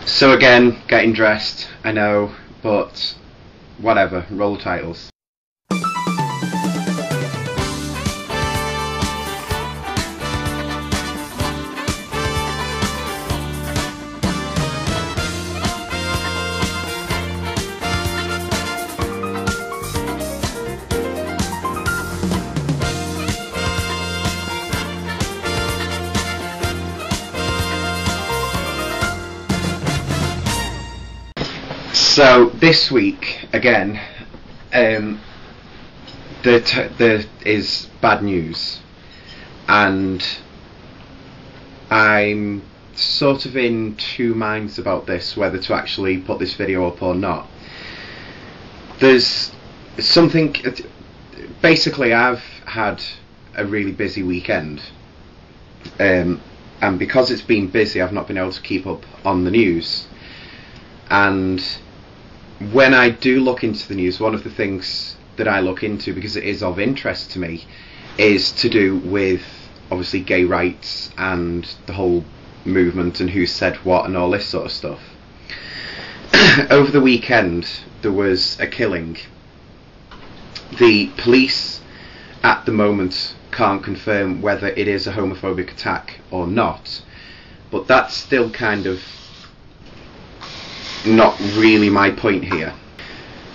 So again, getting dressed, I know, but whatever, roll the titles. So this week again, there is bad news, and I'm sort of in two minds about this, whether to actually put this video up or not. There's something. Basically, I've had a really busy weekend, and because it's been busy, I've not been able to keep up on the news. And when I do look into the news, one of the things that I look into, because it is of interest to me, is to do with obviously gay rights and the whole movement and who said what and all this sort of stuff. Over the weekend there was a killing. The police at the moment can't confirm whether it is a homophobic attack or not, but that's still kind of not really my point here.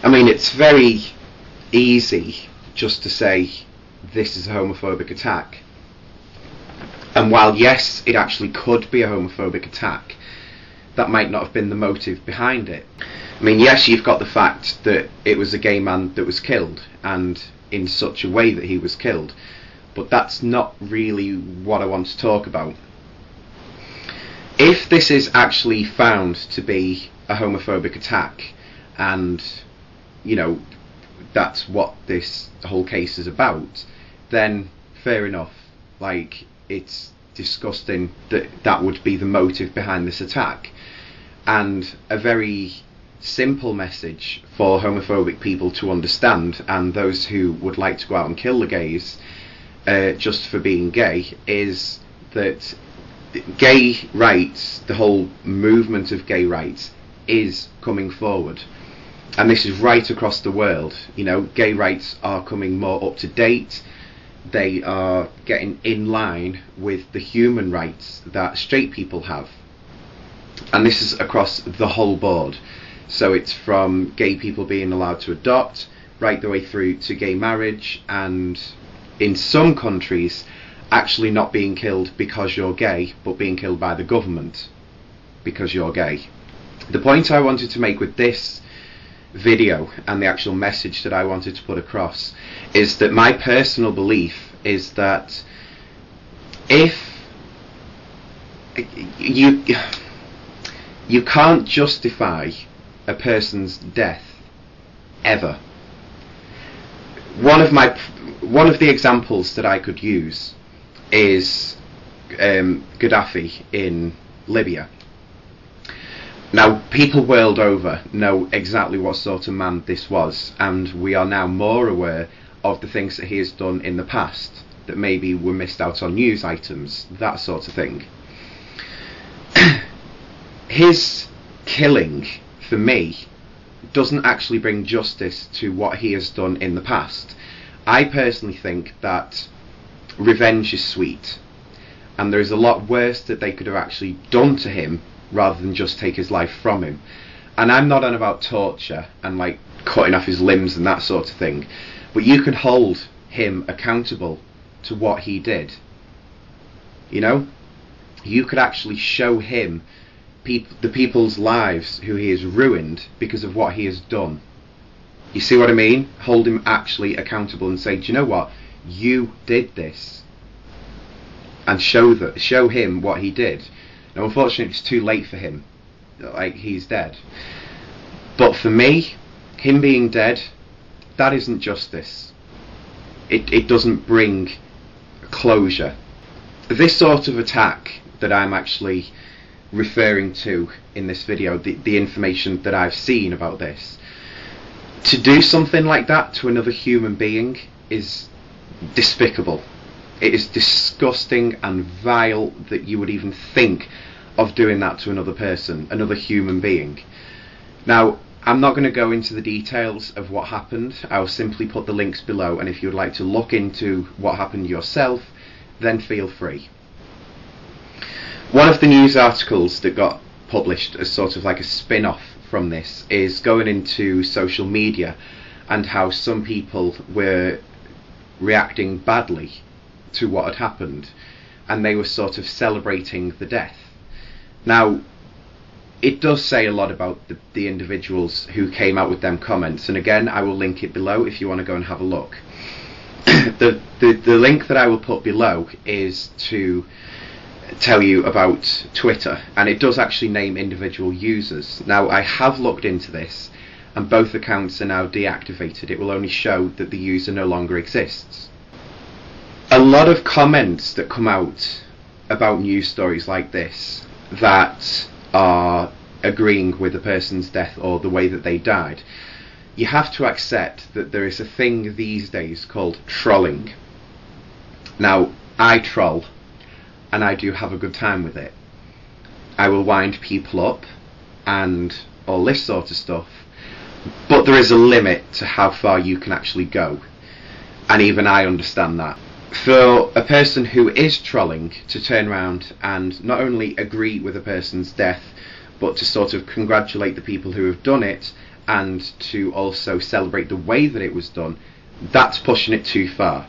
I mean, it's very easy just to say this is a homophobic attack, and while yes, it actually could be a homophobic attack, that might not have been the motive behind it. I mean, yes, you've got the fact that it was a gay man that was killed, and in such a way that he was killed, but that's not really what I want to talk about. If this is actually found to be a homophobic attack, and you know that's what this whole case is about, then fair enough. Like, it's disgusting that that would be the motive behind this attack, and a very simple message for homophobic people to understand, and those who would like to go out and kill the gays just for being gay, is that gay rights, the whole movement of gay rights, is coming forward, and this is right across the world. You know, gay rights are coming more up to date. They are getting in line with the human rights that straight people have, and this is across the whole board. So it's from gay people being allowed to adopt right the way through to gay marriage, and in some countries actually not being killed because you're gay, but being killed by the government because you're gay. The point I wanted to make with this video, and the actual message that I wanted to put across, is that my personal belief is that if you can't justify a person's death ever. One of the examples that I could use is Gaddafi in Libya. Now, people world over know exactly what sort of man this was, and we are now more aware of the things that he has done in the past that maybe were missed out on news items, that sort of thing. His killing, for me, doesn't actually bring justice to what he has done in the past. I personally think that revenge is sweet, and there is a lot worse that they could have actually done to him rather than just take his life from him. And I'm not on about torture and like cutting off his limbs and that sort of thing, but you can hold him accountable to what he did. You know, you could actually show him the people's lives who he has ruined because of what he has done. You see what I mean? Hold him actually accountable and say, do you know what, you did this, and show him what he did. Now, unfortunately, it's too late for him. Like, he's dead. But for me, him being dead, that isn't justice. It doesn't bring closure. This sort of attack that I'm actually referring to in this video, the information that I've seen about this, to do something like that to another human being is despicable. It is disgusting and vile that you would even think of doing that to another person, another human being. Now, I'm not going to go into the details of what happened. I'll simply put the links below, and if you'd like to look into what happened yourself, then feel free. One of the news articles that got published as sort of like a spin-off from this is going into social media and how some people were reacting badly to what had happened, and they were sort of celebrating the death. Now, it does say a lot about the individuals who came out with them comments, and again, I will link it below if you want to go and have a look. The link that I will put below is to tell you about Twitter, and it does actually name individual users. Now, I have looked into this, and both accounts are now deactivated. It will only show that the user no longer exists. A lot of comments that come out about news stories like this that are agreeing with the person's death or the way that they died, you have to accept that there is a thing these days called trolling. Now, I troll, and I do have a good time with it. I will wind people up and all this sort of stuff, but there is a limit to how far you can actually go, and even I understand that. For a person who is trolling to turn around and not only agree with a person's death, but to sort of congratulate the people who have done it, and to also celebrate the way that it was done, that's pushing it too far.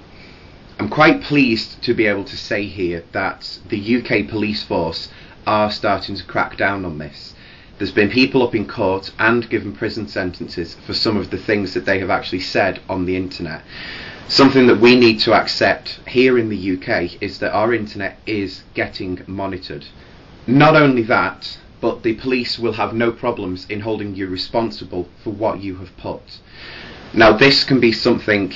I'm quite pleased to be able to say here that the UK police force are starting to crack down on this. There's been people up in court and given prison sentences for some of the things that they have actually said on the internet. Something that we need to accept here in the UK is that our internet is getting monitored. Not only that, but the police will have no problems in holding you responsible for what you have put. Now, this can be something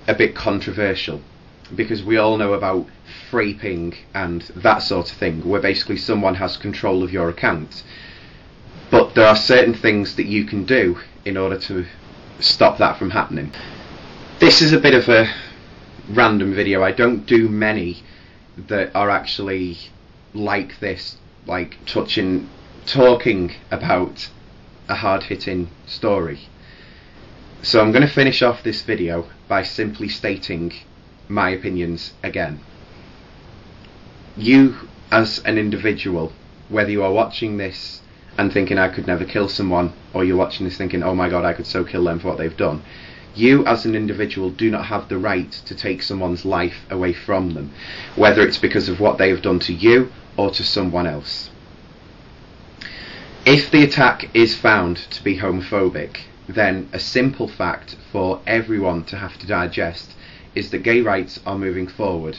a bit controversial, because we all know about fraping and that sort of thing, where basically someone has control of your account. But there are certain things that you can do in order to stop that from happening. This is a bit of a random video. I don't do many that are actually like this, like talking about a hard-hitting story. So I'm going to finish off this video by simply stating my opinions again. You as an individual, whether you are watching this and thinking I could never kill someone, or you're watching this thinking, oh my god, I could so kill them for what they've done, you as an individual do not have the right to take someone's life away from them, whether it's because of what they have done to you or to someone else. If the attack is found to be homophobic, then a simple fact for everyone to have to digest is that gay rights are moving forward.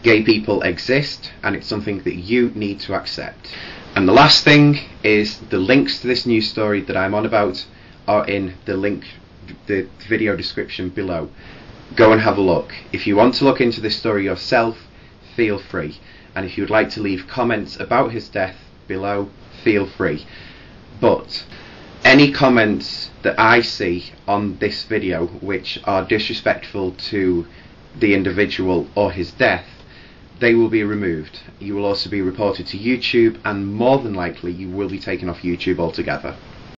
Gay people exist, and it's something that you need to accept. And the last thing is, the links to this news story that I'm on about are in the video description below. Go and have a look. If you want to look into this story yourself, feel free. And if you'd like to leave comments about his death below, feel free. But any comments that I see on this video which are disrespectful to the individual or his death, they will be removed. You will also be reported to YouTube, and more than likely you will be taken off YouTube altogether.